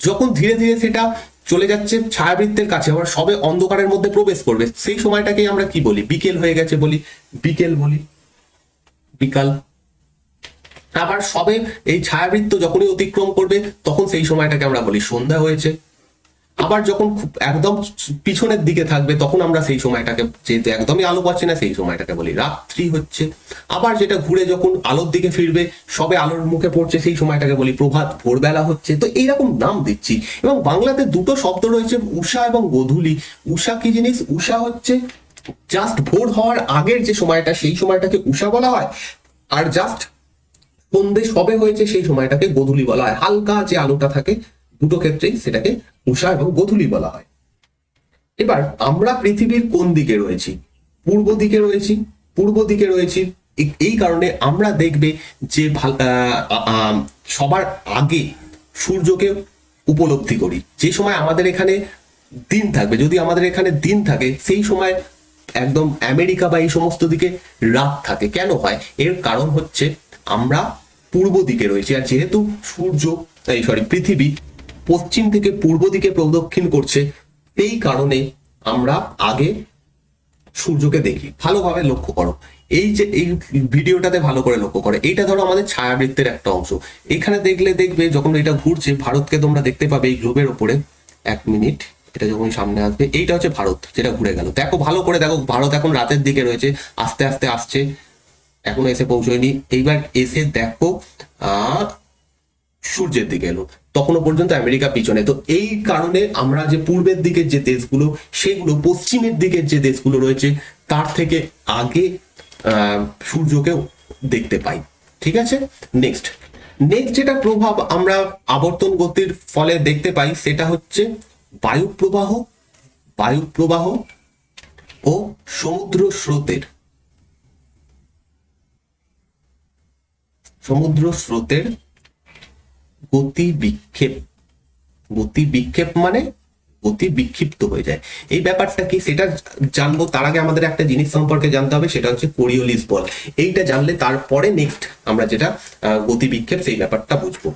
যখন ধীরে ধীরে সেটা চলে যাচ্ছে ছায়াবৃত্তের কাছে, আবার সবে অন্ধকারের মধ্যে প্রবেশ করবে, সেই সময়টাকে আমরা কি বলি? বিকেল হয়ে গেছে বলি, বিকেল বলি, বিকাল। আবার সবে এই ছায়াবৃত্ত যখনই অতিক্রম করবে তখন সেই সময়টাকে আমরা বলি সন্ধ্যা হয়েছে। আবার যখন একদম পিছনের দিকে থাকবে তখন আমরা সেই সময়টাকে, যেহেতু একদমই আলো পাচ্ছে না, সেই সময়টাকে বলি রাত্রি হচ্ছে। আবার যেটা ঘুরে যখন আলোর দিকে ফিরবে, সবে আলোর মুখে পড়ছে, সেই সময়টাকে বলি প্রভাত, ভোরবেলা হচ্ছে। তো এইরকম নাম দিচ্ছি। এবং বাংলাতে দুটো শব্দ রয়েছে, উষা এবং গোধূলি। উষা কি জিনিস? উষা হচ্ছে জাস্ট ভোর হওয়ার আগের যে সময়টা, সেই সময়টাকে উষা বলা হয়। আর জাস্ট সন্ধে সবে হয়েছে সেই সময়টাকে গোধূলি বলা হয়। হালকা যে আলোটা থাকে, দুটো ক্ষেত্রেই সেটাকে উষা এবং গোধূলি বলা হয়। এবার আমরা পৃথিবীর কোন দিকে রয়েছি? পূর্ব দিকে রয়েছি। পূর্ব দিকে রয়েছি এই কারণে আমরা দেখবে যে সবার আগে সূর্যকে উপলব্ধি করি। যে সময় আমাদের এখানে দিন থাকবে, যদি আমাদের এখানে দিন থাকে, সেই সময় একদম আমেরিকা বা এই সমস্ত দিকে রাত থাকে। কেন হয়? এর কারণ হচ্ছে আমরা পূর্ব দিকে রয়েছি। আর যেহেতু পৃথিবী পশ্চিম থেকে পূর্ব দিকে প্রদক্ষিণ করছে, এই কারণে আমরা আগে সূর্যকে দেখি। ভালোভাবে লক্ষ্য করো, এই যে এই ভিডিওটাতে ভালো করে লক্ষ্য করো, এইটা ধরো আমাদের ছায়াবৃত্তের একটা অংশ। এখানে দেখবে যখন এটা ঘুরছে, ভারতকে তোমরা দেখতে পাবে এই গ্লোবের ওপরে। এক মিনিট, এটা যখন সামনে আসবে, এইটা হচ্ছে ভারত, যেটা ঘুরে গেল। দেখো, ভালো করে দেখো, ভারত এখন রাতের দিকে রয়েছে, আস্তে আস্তে আসছে, এখনো এসে পৌঁছয়নি। এইবার এসে দেখো সূর্যের দিকে এলো, তখনও পর্যন্ত আমেরিকা পিছনে। তো এই কারণে আমরা যে পূর্বের দিকের যে দেশগুলো, সেগুলো পশ্চিমের দিকের যে দেশগুলো রয়েছে তার থেকে আগে সূর্যকেও দেখতে পাই। ঠিক আছে? নেক্সট যেটা প্রভাব আমরা আবর্তন গতির ফলে দেখতে পাই সেটা হচ্ছে বায়ু প্রবাহ ও সমুদ্র স্রোতের গতি বিক্ষেপ মানে গতি বিক্ষিপ্ত হয়ে যায়। এই ব্যাপারটা কি সেটা জানবো, তার আগে আমাদের একটা জিনিস সম্পর্কে জানতে হবে, সেটা হচ্ছে কোরিওলিস বল। এইটা জানলে তারপরে নেক্সট আমরা যেটা গতি বিক্ষেপ সেই ব্যাপারটা বুঝবো।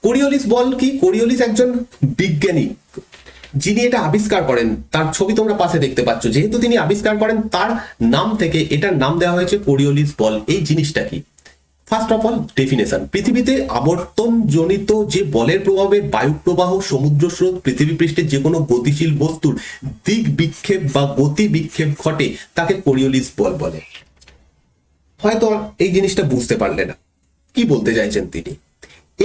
কোরিওলিস বল কি? কোরিওলিস একজন বিজ্ঞানী, যিনি এটা আবিষ্কার করেন। তার ছবি তোমরা পাশে দেখতে পাচ্ছ। যেহেতু তিনি আবিষ্কার করেন, তার নাম থেকে এটার নাম দেওয়া হয়েছে কোরিওলিস বল। এই জিনিসটা কি? First of all definition. পৃথিবীতে আবর্তনজনিত যে বলের প্রভাবে বায়ু প্রবাহ, সমুদ্র স্রোত, পৃথিবী পৃষ্ঠে যে কোনো গতিশীল বস্তুর দিক বিক্ষেপ বা গতি বিক্ষেপ ঘটে, তাকে কোরিওলিস বল বলে। হয়তো এই জিনিসটা বুঝতে পারলে না, কি বলতে চাইছেন তিনি।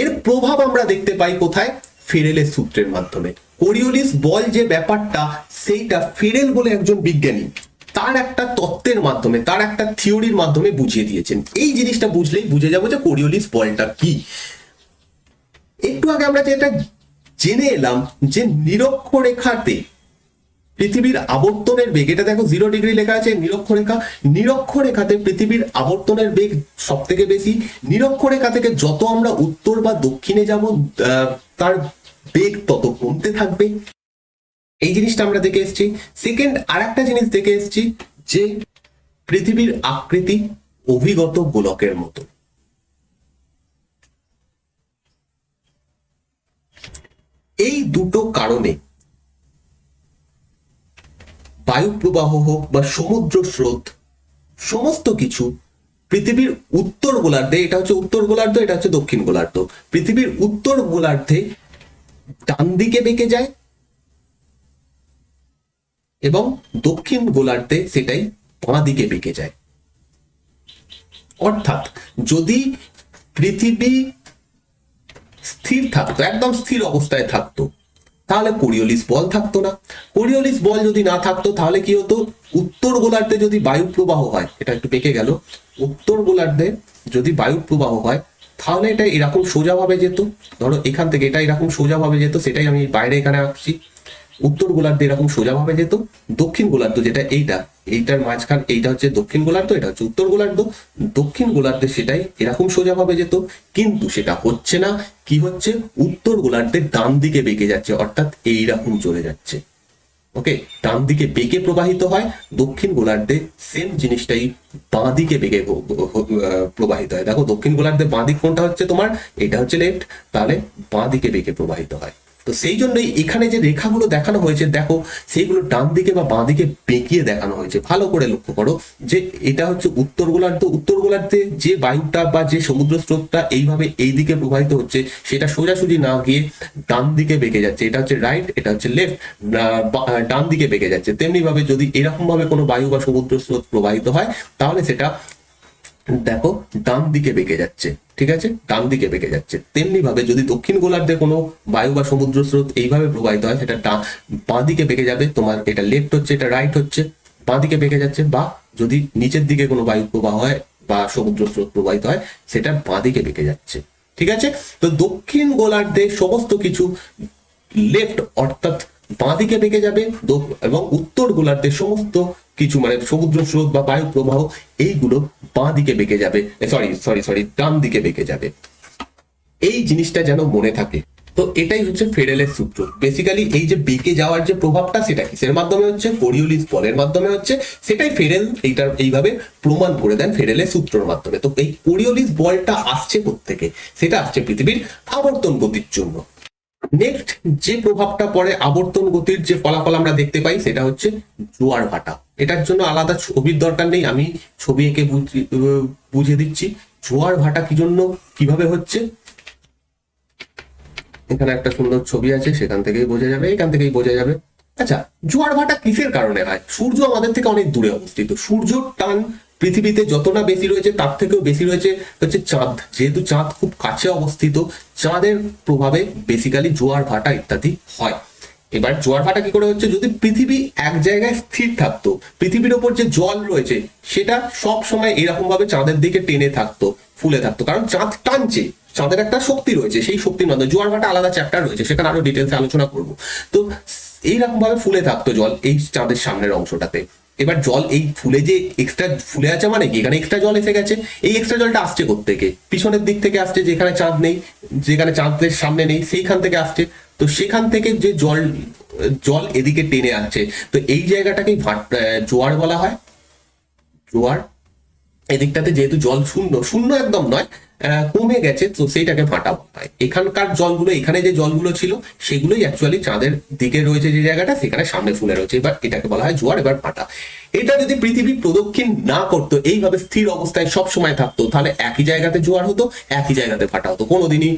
এর প্রভাব আমরা দেখতে পাই কোথায়? ফেরেলের সূত্রের মাধ্যমে। কোরিওলিস বল যে ব্যাপারটা, সেইটা ফেরেল বলে একজন বিজ্ঞানী তার একটা তত্ত্বের মাধ্যমে, তার একটা থিওরির মাধ্যমে বুঝিয়ে দিয়েছেন। এই জিনিসটা বুঝলেই বুঝে যাবো যে কোরিওলিস বলটা কি। একটু আগে আমরা যেটা জেনে এলাম যে নিরক্ষরেখাতে পৃথিবীর আবর্তনের বেগ, এটা দেখো 0 ডিগ্রি লেখা আছে নিরক্ষরেখা, নিরক্ষরেখাতে পৃথিবীর আবর্তনের বেগ সব থেকে বেশি। নিরক্ষরেখা থেকে যত আমরা উত্তর বা দক্ষিণে যাব তার বেগ তত কমতে থাকবে। এই জিনিসটা আমরা দেখে এসেছি। সেকেন্ড আর একটা জিনিস দেখে এসেছি যে পৃথিবীর আকৃতি অভিগত গোলকের মতো। এই দুটো কারণে বায়ু প্রবাহ হোক বা সমুদ্র স্রোত সমস্ত কিছু পৃথিবীর উত্তর গোলার্ধে, এটা হচ্ছে উত্তর গোলার্ধ, এটা হচ্ছে দক্ষিণ গোলার্ধ, পৃথিবীর উত্তর গোলার্ধে ডান দিকে বেঁকে যায় এবং দক্ষিণ গোলার্ধে সেটাই বাঁ দিকে বেঁকে যায়। অর্থাৎ যদি পৃথিবী স্থির থাকতো, একদম স্থির অবস্থায় থাকতো, তাহলে কোরিওলিস বল থাকতো না। কোরিওলিস বল যদি না থাকতো তাহলে কি হতো, উত্তর গোলার্ধে যদি বায়ু প্রবাহ হয়, এটা একটু বেঁকে গেল, উত্তর গোলার্ধে যদি বায়ু প্রবাহ হয় তাহলে এটা এরকম সোজাভাবে যেত, ধরো এখান থেকে এটা এরকম সোজাভাবে যেত, সেটাই আমি বাইরে এখানে আঁকছি। উত্তর গোলার্ধে এরকম সোজাভাবে যেত, দক্ষিণ গোলার্ধ যেটা এইটার মাঝখান, এইটা হচ্ছে দক্ষিণ গোলার্ধ, এটা হচ্ছে উত্তর গোলার্ধ, দক্ষিণ গোলার্ধে সেটাই এরকম সোজাভাবে যেত। কিন্তু সেটা হচ্ছে না, কি হচ্ছে, উত্তর গোলার্ধে ডান দিকে বেঁকে যাচ্ছে, অর্থাৎ এইরকম চলে যাচ্ছে। ওকে, ডান দিকে বেঁকে প্রবাহিত হয়, দক্ষিণ গোলার্ধে সেম জিনিসটাই বাঁ দিকে বেঁকে প্রবাহিত হয়। দেখো দক্ষিণ গোলার্ধে বাঁ দিক কোনটা হচ্ছে তোমার, এটা হচ্ছে লেফট, তাহলে বাঁ দিকে বেঁকে প্রবাহিত হয়। তো সেই জন্যই এখানে যে রেখাগুলো দেখানো হয়েছে দেখো, সেইগুলো ডান দিকে বা বাঁ দিকে বেঁকিয়ে দেখানো হয়েছে। ভালো করে লক্ষ্য করো যে এটা হচ্ছে উত্তর গোলার্ধ, উত্তর গোলার্ধে যে বায়ুটা বা যে সমুদ্র স্রোতটা এইভাবে এই দিকে প্রবাহিত হচ্ছে সেটা সোজাসুজি না গিয়ে ডান দিকে বেঁকে যাচ্ছে, এটা হচ্ছে রাইট, এটা হচ্ছে লেফট, ডান দিকে বেঁকে যাচ্ছে। তেমনি ভাবে যদি এরকম ভাবে কোনো বায়ু বা সমুদ্র স্রোত প্রবাহিত হয় তাহলে সেটা দেখো ডান দিকে বেঁকে যাচ্ছে, ঠিক আছে, ডান দিকে বেঁকে যাচ্ছে। তেমনি ভাবে যদি দক্ষিণ গোলার্ধে কোনো বায়ু বা সমুদ্র স্রোত এইভাবে প্রবাহিত হয় সেটা বাঁ দিকে বেঁকে যাবে, তোমার এটা লেফট হচ্ছে, এটা রাইট হচ্ছে, বাঁ দিকে বেঁকে যাচ্ছে। বা যদি নিচের দিকে কোনো বায়ু প্রবাহ হয় বা সমুদ্র স্রোত প্রবাহিত হয় সেটা বাঁ দিকে বেঁকে যাচ্ছে, ঠিক আছে। তো দক্ষিণ গোলার্ধে সমস্ত কিছু লেফট অর্থাৎ বাঁ দিকে বেঁকে যাবে, এবং উত্তর গোলার্ধে সমস্ত কিছু মানে সমুদ্র স্রোত বা বায়ু প্রবাহ এইগুলো বাঁ দিকে বেঁকে যাবে, সরি ডান দিকে বেঁকে যাবে। এই জিনিসটা যেন মনে থাকে। তো এটাই হচ্ছে ফেরেলের সূত্র। বেসিক্যালি এই যে বেঁকে যাওয়ার যে প্রভাবটা সেটা কিসের মাধ্যমে হচ্ছে, কোরিওলিস বলের মাধ্যমে হচ্ছে, সেটাই ফেরেল এইটার এইভাবে প্রমাণ করে দেন ফেরেলের সূত্রের মাধ্যমে। তো এই কোরিওলিস বলটা আসছে কোত্থেকে, সেটা আসছে পৃথিবীর আবর্তন গতির জন্য। নেক্সট যে প্রভাবটা পড়ে আবর্তন গতির যে ফলাফল আমরা দেখতে পাই সেটা হচ্ছে জোয়ার ভাটা। এটার জন্য আলাদা ছবির দরকার নেই, আমি ছবি এঁকে বুঝিয়ে দিচ্ছি জোয়ার ভাটা কি জন্য কিভাবে হচ্ছে। এখানে একটা সুন্দর ছবি আছে, সেখান থেকেই বোঝা যাবে, এখান থেকেই বোঝা যাবে। আচ্ছা, জোয়ার ভাটা কিসের কারণে হয়? সূর্য আমাদের থেকে অনেক দূরে অবস্থিত, সূর্যর টান পৃথিবীতে যত না বেশি রয়েছে তার থেকেও বেশি রয়েছে হচ্ছে চাঁদ। যেহেতু চাঁদ খুব কাছে অবস্থিত, চাঁদের প্রভাবে বেসিক্যালি জোয়ার ভাটা ইত্যাদি হয়। এবার জোয়ার ভাটা কি করে হচ্ছে, যদি পৃথিবী এক জায়গায় স্থির থাকতো, পৃথিবীর ওপর যে জল রয়েছে সেটা সব সময় এরকম ভাবে চাঁদের দিকে টেনে থাকতো, ফুলে থাকতো, কারণ চাঁদ টানছে, চাঁদের একটা শক্তি রয়েছে, সেই শক্তির মাধ্যমে জোয়ার ভাটা আলাদা চ্যাপ্টার রয়েছে, সেখানে আরো ডিটেলসে আলোচনা করব। তো এইরকম ভাবে ফুলে থাকতো জল এই চাঁদের সামনের অংশটাতে। এবার জল এই ফুলে যে এক্সট্রা ফুলে আছে মানে কি, এখানে এক্সট্রা জল এসে গেছে। এই এক্সট্রা জলটা আসছে কোত্থেকে, পিছনের দিক থেকে আসছে, যেখানে চাঁদ নেই, যেখানে চাঁদের সামনে নেই সেইখান থেকে আসছে। তো সেখান থেকে যে জল এদিকে টেনে আসছে, তো এই জায়গাটাকেই জোয়ার বলা হয়। জোয়ার এদিকটাতে যেহেতু জল শূন্য, শূন্য একদম নয়, কমে গেছে, তো সেইটাকে ভাটা বলা হয়। এখানকার জলগুলো, এখানে যে জলগুলো ছিল সেগুলোই অ্যাকচুয়ালি চাঁদের দিকে রয়েছে যে জায়গাটা, সেখানে সামনে ফুলে রয়েছে, এবার এটাকে বলা হয় জোয়ার। এবার ভাটা, এটা যদি পৃথিবী প্রদক্ষিণ না করতো, এইভাবে স্থির অবস্থায় সব সময় থাকতো, তাহলে একই জায়গাতে জোয়ার হতো, একই জায়গাতে ভাটা হতো, কোনোদিনই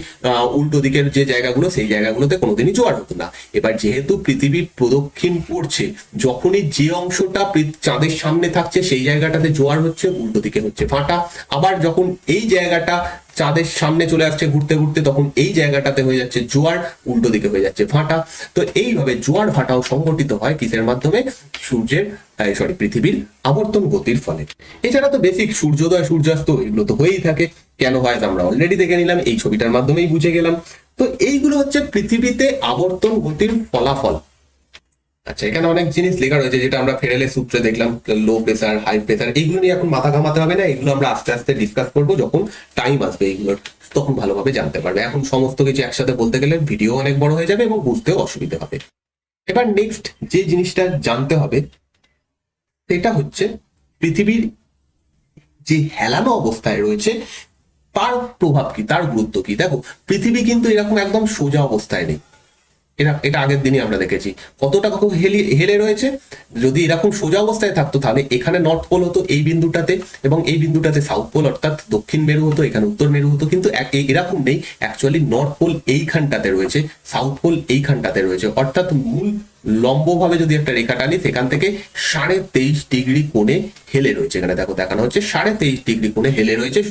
উল্টো দিকের যে জায়গাগুলো সেই জায়গাগুলোতে কোনোদিনই জোয়ার হতো না। এবার যেহেতু পৃথিবী প্রদক্ষিণ করছে, যখনই যে অংশটা চাঁদের সামনে থাকছে সেই জায়গাটাতে জোয়ার হচ্ছে, উল্টো দিকে হচ্ছে ভাটা। আবার যখন এই জায়গাটা চাঁদের সামনে চলে আসছে ঘুরতে ঘুরতে, তখন এই জায়গাটাতে হয়ে যাচ্ছে জোয়ার, উল্টো দিকে হয়ে যাচ্ছে ভাটা। তো এইভাবে জোয়ার ভাটাও সংঘটিত হয় কিসের মাধ্যমে, পৃথিবীর আবর্তন গতির ফলে। এছাড়া তো বেসিক সূর্যোদয় সূর্যাস্ত এগুলো তো হয়েই থাকে, কেন হয় আমরা অলরেডি দেখে নিলাম, এই ছবিটার মাধ্যমেই বুঝে গেলাম। তো এইগুলো হচ্ছে পৃথিবীতে আবর্তন গতির ফলাফল। আচ্ছা, এখানে অনেক জিনিস লেখা রয়েছে যেটা আমরা ফেরেলের সূত্রে দেখলাম, লো প্রেসার, হাই প্রেসার, এইগুলো নিয়ে এখন মাথা ঘামাতে হবে না, এগুলো আমরা আস্তে আস্তে ডিসকাস করবো যখন টাইম আসবে এইগুলোর, তখন ভালোভাবে জানতে পারবে। এখন সমস্ত কিছু একসাথে বলতে গেলে ভিডিও অনেক বড় হয়ে যাবে এবং বুঝতেও অসুবিধা হবে। এবার নেক্সট যে জিনিসটা জানতে হবে সেটা হচ্ছে পৃথিবীর যে হেলানো অবস্থায় রয়েছে তার প্রভাব কি, তার গুরুত্ব কি। দেখো, পৃথিবী কিন্তু এরকম একদম সোজা অবস্থায় নেই, এটা আগের দিনই আমরা দেখেছি কতটা কত হেলে রয়েছে। যদি এরকম সোজা অবস্থায় থাকতো তাহলে এখানে নর্থ পোল হতো এই বিন্দুটাতে, এবং এই বিন্দুটাতে সাউথ পোল অর্থাৎ দক্ষিণ মেরু হতো, এখানে উত্তর মেরু হতো। কিন্তু এরকম নেই, অ্যাকচুয়ালি নর্থ পোল এইখানটাতে রয়েছে, সাউথ পোল এইখানটাতে রয়েছে, অর্থাৎ মূল লম্বভাবে যদি একটা রেখা টানি সেখান থেকে 23.5 ডিগ্রি কোণে হেলে রয়েছে। এখানে দেখো দেখানো হচ্ছে 23.5 ডিগ্রি কোণে হেলে রয়েছে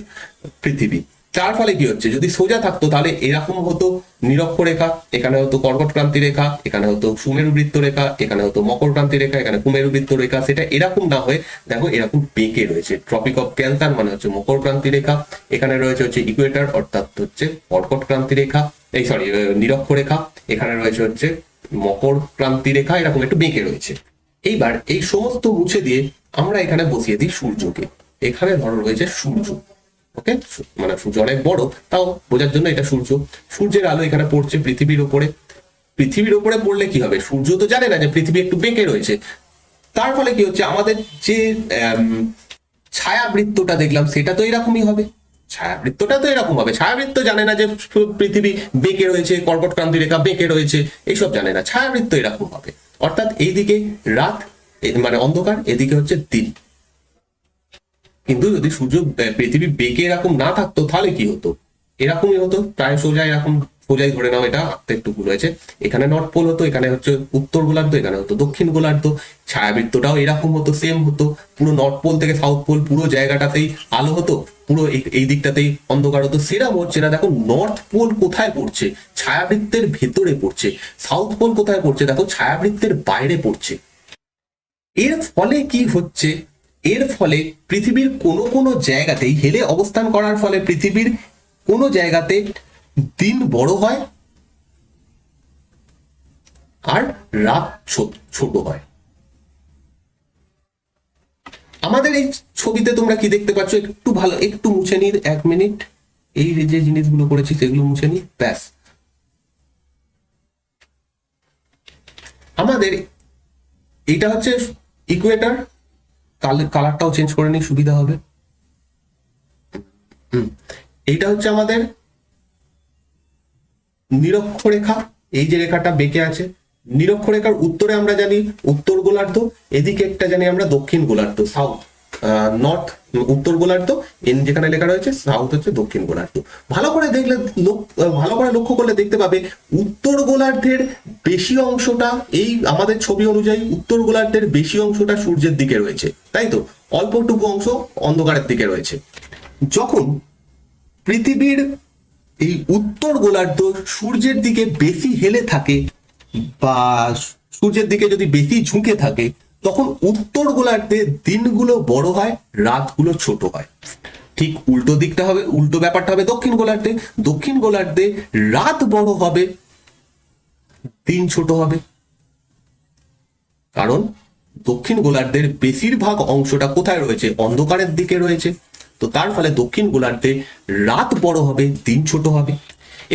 পৃথিবী। তার ফলে কি হচ্ছে, যদি সোজা থাকতো তাহলে এরকম হতো নিরক্ষরেখা, এখানে হতো কর্কট ক্রান্তি রেখা, এখানে হতো সুমেরু বৃত্ত রেখা, এখানে হতো মকর ক্রান্তি রেখা, এখানে কুমেরু বৃত্ত রেখা। সেটা এরকম না হয়ে দেখো এরকম বেঁকে রয়েছে। ট্রপিক অফ ক্যান্সার মানে হচ্ছে মকর ক্রান্তি রেখা, এখানে রয়েছে হচ্ছে ইকুয়েটর অর্থাৎ হচ্ছে কর্কট ক্রান্তি রেখা, এই সরি নিরক্ষরেখা, এখানে রয়েছে হচ্ছে মকর ক্রান্তি রেখা, এরকম একটু বেঁকে রয়েছে। এইবার এই সমস্ত মুছে দিয়ে আমরা এখানে বসিয়ে দিই সূর্যকে। এখানে ধরো রয়েছে সূর্য, ওকে, মানে সূর্য অনেক বড়, তাও বোঝার জন্য এটা সূর্য। সূর্যের আলো এখানে পড়ছে পৃথিবীর উপরে। পৃথিবীর উপরে পড়লে কি হবে, সূর্য তো জানে না যে পৃথিবী একটু বেঁকে রয়েছে। তার ফলে কি হচ্ছে, আমাদের যে ছায়াবৃত্তটা দেখলাম সেটা তো এরকমই হবে, ছায়াবৃত্তটা তো এরকম হবে। ছায়াবৃত্ত জানে না যে পৃথিবী বেঁকে রয়েছে, কর্কট ক্রান্তি রেখা বেঁকে রয়েছে, এইসব জানে না। ছায়াবৃত্ত এরকম হবে, অর্থাৎ এইদিকে রাত মানে অন্ধকার, এদিকে হচ্ছে দিন। কিন্তু যদি সূর্য পৃথিবী বেঁকে এরকম না থাকতো তাহলে কি হতো, এরকমই হতো, প্রায় সোজা এরকম সোজাই ধরে নাও, এটা আঁকতে একটু ভুল হয়েছে। এখানে নর্থ পোল হতো, এখানে হচ্ছে উত্তর গোলার্ধ, এখানে হতো দক্ষিণ গোলার্ধ। ছায়াবৃত্তটাও এরকম হতো, সেম হতো। পুরো নর্থ পোল থেকে সাউথ পোল পুরো জায়গাটাতেই আলো হতো, পুরো এই দিকটাতেই অন্ধকার হতো। সেরকম হচ্ছে না, দেখো নর্থ পোল কোথায় পড়ছে, ছায়াবৃত্তের ভেতরে পড়ছে। সাউথ পোল কোথায় পড়ছে, দেখো ছায়াবৃত্তের বাইরে পড়ছে। এর ফলে কি হচ্ছে, এর ফলে পৃথিবীর কোনো কোনো জায়গাতেই হেলে অবস্থান করার ফলে পৃথিবীর কোনো জায়গাতে দিন বড় হয় আর রাত ছোট হয়। আমাদের এই ছবিতে তোমরা কি দেখতে পাচ্ছ, একটু ভালো একটু মুছে নিই 1 মিনিট, এই যে জিনিসগুলো করেছি সেগুলো মুছে নিই, ব্যাস। আমাদের এটা হচ্ছে ইকুয়েটর, কালারটাও চেঞ্জ করে নিই সুবিধা হবে। এইটা হচ্ছে আমাদের নিরক্ষরেখা, এই যে রেখাটা বেঁকে আছে, নিরক্ষরেখার উত্তরে আমরা জানি উত্তর গোলার্ধ, এদিকে একটা জানি আমরা দক্ষিণ গোলার্ধ, সাউথ নর্থ উত্তর গোলার্ধ, যেখানে লেখা রয়েছে সাউথ হচ্ছে দক্ষিণ গোলার্ধ। ভালো করে দেখলে ভালো করে লক্ষ্য করলে দেখতে পাবে উত্তর গোলার্ধের বেশি অংশটা, এই আমাদের ছবি অনুযায়ী উত্তর গোলার্ধের বেশি অংশটা সূর্যের দিকে রয়েছে, তাই তো, অল্পটুকু অংশ অন্ধকারের দিকে রয়েছে। যখন পৃথিবীর এই উত্তর গোলার্ধ সূর্যের দিকে বেশি হেলে থাকে বা সূর্যের দিকে যদি বেশি ঝুঁকে থাকে, তখন উত্তর গোলার্ধে দিনগুলো বড় হয়, রাতগুলো ছোট হয়। ঠিক উল্টো দিকটা হবে, উল্টো ব্যাপারটা হবে দক্ষিণ গোলার্ধে। দক্ষিণ গোলার্ধে রাত বড় হবে, দিন ছোট হবে, কারণ দক্ষিণ গোলার্ধের বেশিরভাগ অংশটা কোথায় রয়েছে, অন্ধকারের দিকে রয়েছে। তো তার ফলে দক্ষিণ গোলার্ধে রাত বড় হবে, দিন ছোট হবে।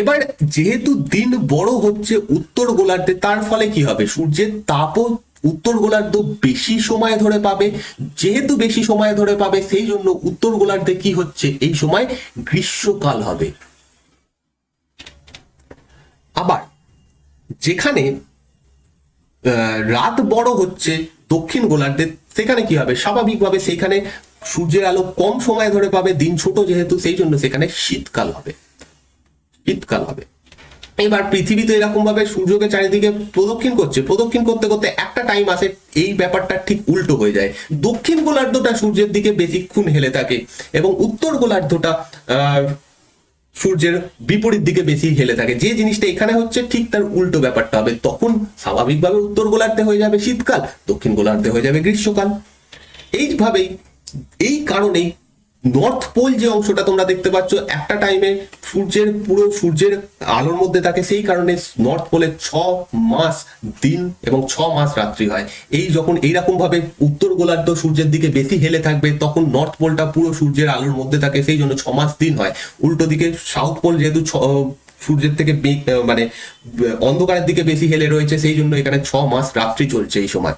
এবার যেহেতু দিন বড় হচ্ছে উত্তর গোলার্ধে, তার ফলে কি হবে, সূর্যের তাপও উত্তর গোলার্ধ বেশি সময় ধরে পাবে। যেহেতু বেশি সময় ধরে পাবে, সেই জন্য উত্তর গোলার্ধে কি হচ্ছে, এই সময় গ্রীষ্মকাল হবে। আবার যেখানে রাত বড় হচ্ছে দক্ষিণ গোলার্ধে, সেখানে কি হবে, স্বাভাবিকভাবে সেখানে সূর্যের আলো কম সময় ধরে পাবে, দিন ছোট যেহেতু, সেই জন্য সেখানে শীতকাল হবে, শীতকাল হবে। এবার পৃথিবী তো এরকম ভাবে সূর্যকে চারিদিকে প্রদক্ষিণ করছে, প্রদক্ষিণ করতে করতে একটা টাইম আসে এই ব্যাপারটা ঠিক উল্টো হয়ে যায়। দক্ষিণ গোলার্ধটা সূর্যের দিকে বেশিক্ষণ হেলে থাকে এবং উত্তর গোলার্ধটা সূর্যের বিপরীত দিকে বেশি হেলে থাকে। যে জিনিসটা এখানে হচ্ছে ঠিক তার উল্টো ব্যাপারটা হবে। তখন স্বাভাবিকভাবে উত্তর গোলার্ধে হয়ে যাবে শীতকাল, দক্ষিণ গোলার্ধে হয়ে যাবে গ্রীষ্মকাল। এইভাবেই, এই কারণেই নর্থ পোল যে অংশটা তোমরা দেখতে পাচ্ছ একটা টাইমে সূর্যের আলোর মধ্যে থাকে, সেই কারণে নর্থ পোলে 6 মাস দিন এবং 6 মাস রাত্রি হয়। এই যখন এইরকম ভাবে উত্তর গোলার্ধ সূর্যের দিকে বেশি হেলে থাকবে তখন নর্থ পোলটা পুরো সূর্যের আলোর মধ্যে থাকে, সেই জন্য 6 মাস দিন হয়। উল্টো দিকে সাউথ পোল যেহেতু সূর্যের থেকে মানে অন্ধকারের দিকে বেশি হেলে রয়েছে, সেই জন্য এখানে 6 মাস রাত্রি চলছে এই সময়।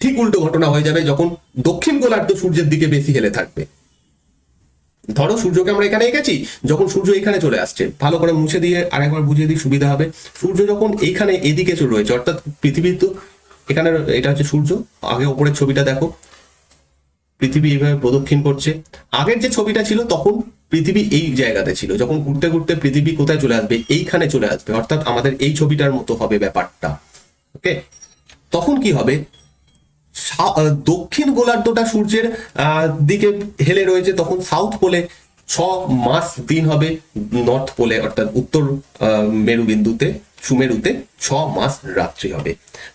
ঠিক উল্টো ঘটনা হয়ে যাবে যখন দক্ষিণ গোলার্ধ সূর্যের দিকে বেশি হেলে থাকবে। ধরো সূর্যকে আমরা এখানে এঁকেছি, যখন সূর্য এখানে চলে আসছে, ভালো করে মুছে দিয়ে আরেকবার বুঝিয়ে দিই সুবিধা হবে। সূর্য যখন এইখানে এদিকে চলে রয়েছে, অর্থাৎ পৃথিবী তো এখানে, এটা হচ্ছে সূর্য, আগে উপরের ছবিটা দেখো, পৃথিবী এইভাবে প্রদক্ষিণ করছে। আগের যে ছবিটা ছিল তখন পৃথিবী এই জায়গাতে ছিল, যখন ঘুরতে ঘুরতে পৃথিবী কোথায় চলে আসবে, এইখানে চলে আসবে, অর্থাৎ আমাদের এই ছবিটার মতো হবে ব্যাপারটা। ওকে, তখন কি হবে, দক্ষিণ গোলার্ধটা সূর্যের দিকে হেলে রয়েছে, তখন সাউথ পোলে 6 মাস দিন হবে, নর্থ পোলে অর্থাৎ উত্তর মেরুবিন্দুতে সুমেরুতে 6 মাস রাত্রি হবে।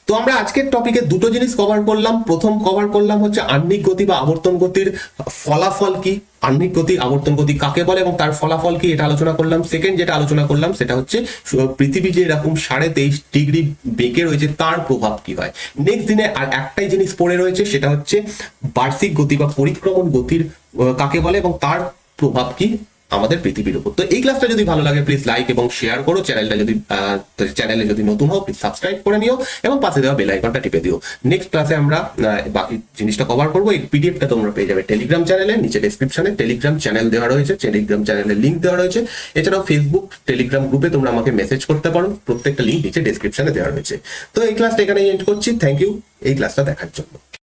তো আমরা আজকের টপিকে দুটো জিনিস কভার করলাম। প্রথম কভার করলাম হচ্ছে আহ্নিক গতি বা আবর্তন গতির ফলাফল কি, আহ্নিক গতি আবর্তন গতি কাকে বলে এবং তার ফলাফল কি, এটা আলোচনা করলাম। সেকেন্ড যেটা আলোচনা করলাম সেটা হচ্ছে পৃথিবী যে এরকম 23.5 ডিগ্রি বেঁকে রয়েছে তার প্রভাব কি হয়। নেক্সট দিনে আর একটাই জিনিস পড়ে রয়েছে, সেটা হচ্ছে বার্ষিক গতি বা পরিক্রমণ গতির কাকে বলে এবং তার প্রভাব কি আমাদের পৃথিবীর উপর। তো এই ক্লাসটা যদি ভালো লাগে প্লিজ লাইক এবং শেয়ার করো। চ্যানেলে যদি নতুন হও প্লিজ সাবস্ক্রাইব করে নিও এবং পাশে দেওয়া বেল আইকনটা টিপে দিও। নেক্সট ক্লাসে আমরা বাকি জিনিসটা কভার করবো। এই পিডিএফটা তোমরা পেয়ে যাবে টেলিগ্রাম চ্যানেলে, নিচে ডেসক্রিপশনে টেলিগ্রাম চ্যানেল দেওয়া রয়েছে, টেলিগ্রাম চ্যানেলের লিঙ্ক দেওয়া রয়েছে। এছাড়াও ফেসবুক টেলিগ্রাম গ্রুপে তোমরা আমাকে মেসেজ করতে পারো, প্রত্যেকটা লিঙ্ক নিচে ডেসক্রিপশনে দেওয়া রয়েছে। তো এই ক্লাসটা এখানে এন্ড করছি। থ্যাংক ইউ এই ক্লাসটা দেখার জন্য।